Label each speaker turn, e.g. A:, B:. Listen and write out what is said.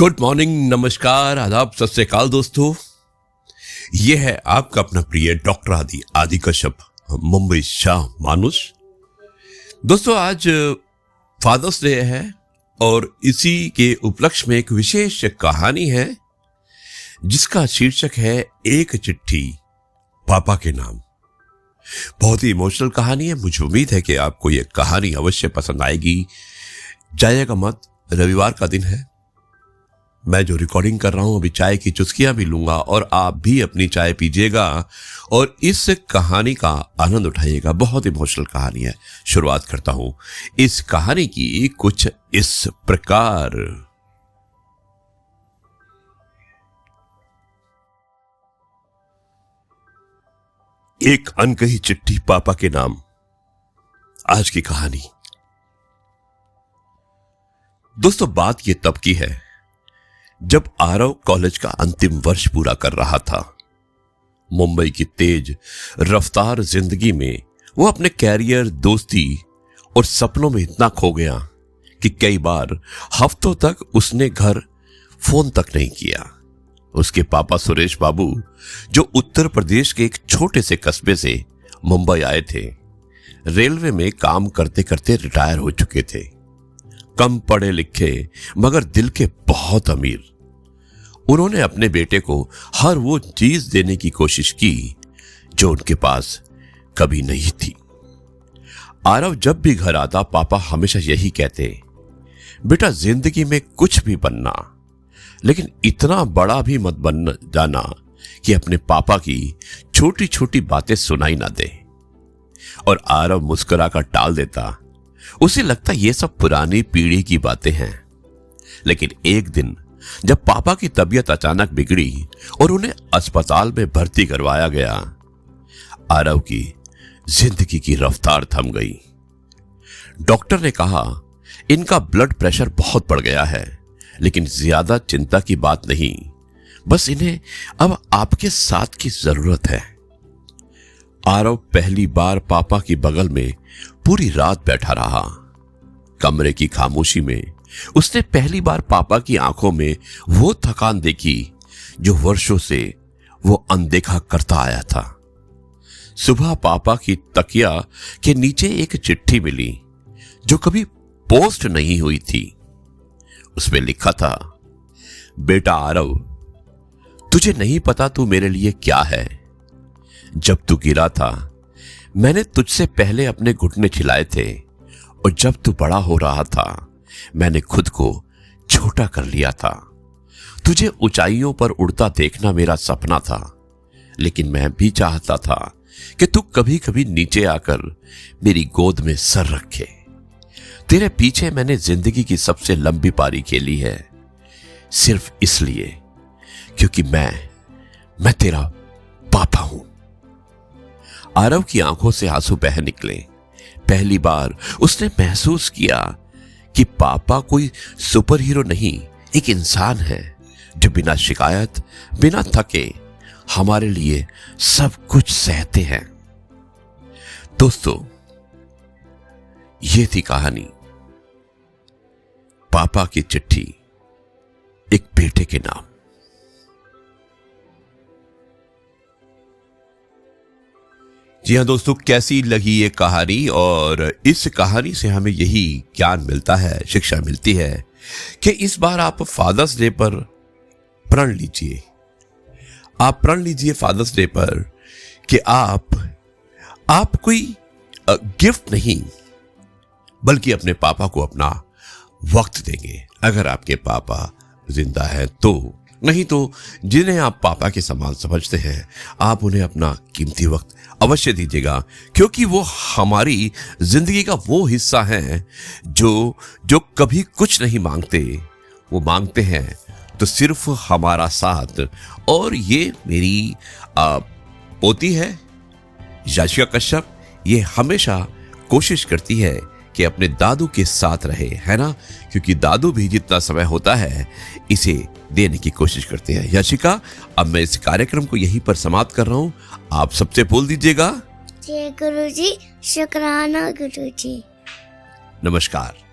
A: Good morning, नमस्कार, आदाब, सत श्री अकाल दोस्तों। ये है आपका अपना प्रिय डॉक्टर आदि कश्यप, मुंबई शाह मानुष। दोस्तों आज फादर्स डे है और इसी के उपलक्ष्य में एक विशेष कहानी है जिसका शीर्षक है एक चिट्ठी पापा के नाम। बहुत ही इमोशनल कहानी है। मुझे उम्मीद है कि आपको यह कहानी अवश्य पसंद आएगी। जाइएगा मत, रविवार का दिन है। मैं जो रिकॉर्डिंग कर रहा हूं अभी चाय की चुस्कियां भी लूंगा और आप भी अपनी चाय पीजिएगा और इस कहानी का आनंद उठाइएगा। बहुत इमोशनल कहानी है। शुरुआत करता हूं इस कहानी की कुछ इस प्रकार। एक अनकही चिट्ठी पापा के नाम। आज की कहानी। दोस्तों बात ये तब की है जब आरव कॉलेज का अंतिम वर्ष पूरा कर रहा था। मुंबई की तेज रफ्तार जिंदगी में वो अपने कैरियर, दोस्ती और सपनों में इतना खो गया कि कई बार हफ्तों तक उसने घर फोन तक नहीं किया। उसके पापा सुरेश बाबू, जो उत्तर प्रदेश के एक छोटे से कस्बे से मुंबई आए थे, रेलवे में काम करते करते रिटायर हो चुके थे। कम पढ़े लिखे मगर दिल के बहुत अमीर। उन्होंने अपने बेटे को हर वो चीज देने की कोशिश की जो उनके पास कभी नहीं थी। आरव जब भी घर आता पापा हमेशा यही कहते, बेटा जिंदगी में कुछ भी बनना लेकिन इतना बड़ा भी मत बन जाना कि अपने पापा की छोटी छोटी बातें सुनाई ना दे। और आरव मुस्कुरा कर टाल देता। उसे लगता ये सब पुरानी पीढ़ी की बातें हैं। लेकिन एक दिन जब पापा की तबीयत अचानक बिगड़ी और उन्हें अस्पताल में भर्ती करवाया गया, आरव की जिंदगी की रफ्तार थम गई। डॉक्टर ने कहा इनका ब्लड प्रेशर बहुत बढ़ गया है, लेकिन ज्यादा चिंता की बात नहीं, बस इन्हें अब आपके साथ की जरूरत है। आरव पहली बार पापा की बगल में पूरी रात बैठा रहा। कमरे की खामोशी में उसने पहली बार पापा की आंखों में वो थकान देखी जो वर्षों से वो अनदेखा करता आया था। सुबह पापा की तकिया के नीचे एक चिट्ठी मिली जो कभी पोस्ट नहीं हुई थी। उसमें लिखा था, बेटा आरव, तुझे नहीं पता तू मेरे लिए क्या है। जब तू गिरा था मैंने तुझसे पहले अपने घुटने छिलाए थे और जब तू बड़ा हो रहा था मैंने खुद को छोटा कर लिया था। तुझे ऊंचाइयों पर उड़ता देखना मेरा सपना था, लेकिन मैं भी चाहता था कि तू कभी कभी नीचे आकर मेरी गोद में सर रखे। तेरे पीछे मैंने जिंदगी की सबसे लंबी पारी खेली है, सिर्फ इसलिए क्योंकि मैं तेरा पापा हूं। आरव की आंखों से आंसू बह निकले। पहली बार उसने महसूस किया कि पापा कोई सुपर हीरो नहीं, एक इंसान है जो बिना शिकायत, बिना थके हमारे लिए सब कुछ सहते हैं। दोस्तों ये थी कहानी पापा की चिट्ठी एक बेटे के नाम। जी हाँ दोस्तों, कैसी लगी ये कहानी? और इस कहानी से हमें यही ज्ञान मिलता है, शिक्षा मिलती है कि इस बार आप फादर्स डे पर प्रण लीजिए। आप प्रण लीजिए फादर्स डे पर कि आप कोई गिफ्ट नहीं बल्कि अपने पापा को अपना वक्त देंगे। अगर आपके पापा जिंदा है तो, नहीं तो जिन्हें आप पापा के समान समझते हैं आप उन्हें अपना कीमती वक्त अवश्य दीजिएगा, क्योंकि वो हमारी जिंदगी का वो हिस्सा है जो कभी कुछ नहीं मांगते। वो मांगते हैं तो सिर्फ हमारा साथ। और ये मेरी पोती है याशिका कश्यप, ये हमेशा कोशिश करती है कि अपने दादू के साथ रहे, है ना, क्योंकि दादू भी जितना समय होता है इसे देने की कोशिश करते हैं। याशिका, अब मैं इस कार्यक्रम को यहीं पर समाप्त कर रहा हूं। आप सबसे बोल दीजिएगा।
B: जय गुरुजी, शुक्राना गुरुजी।
A: नमस्कार।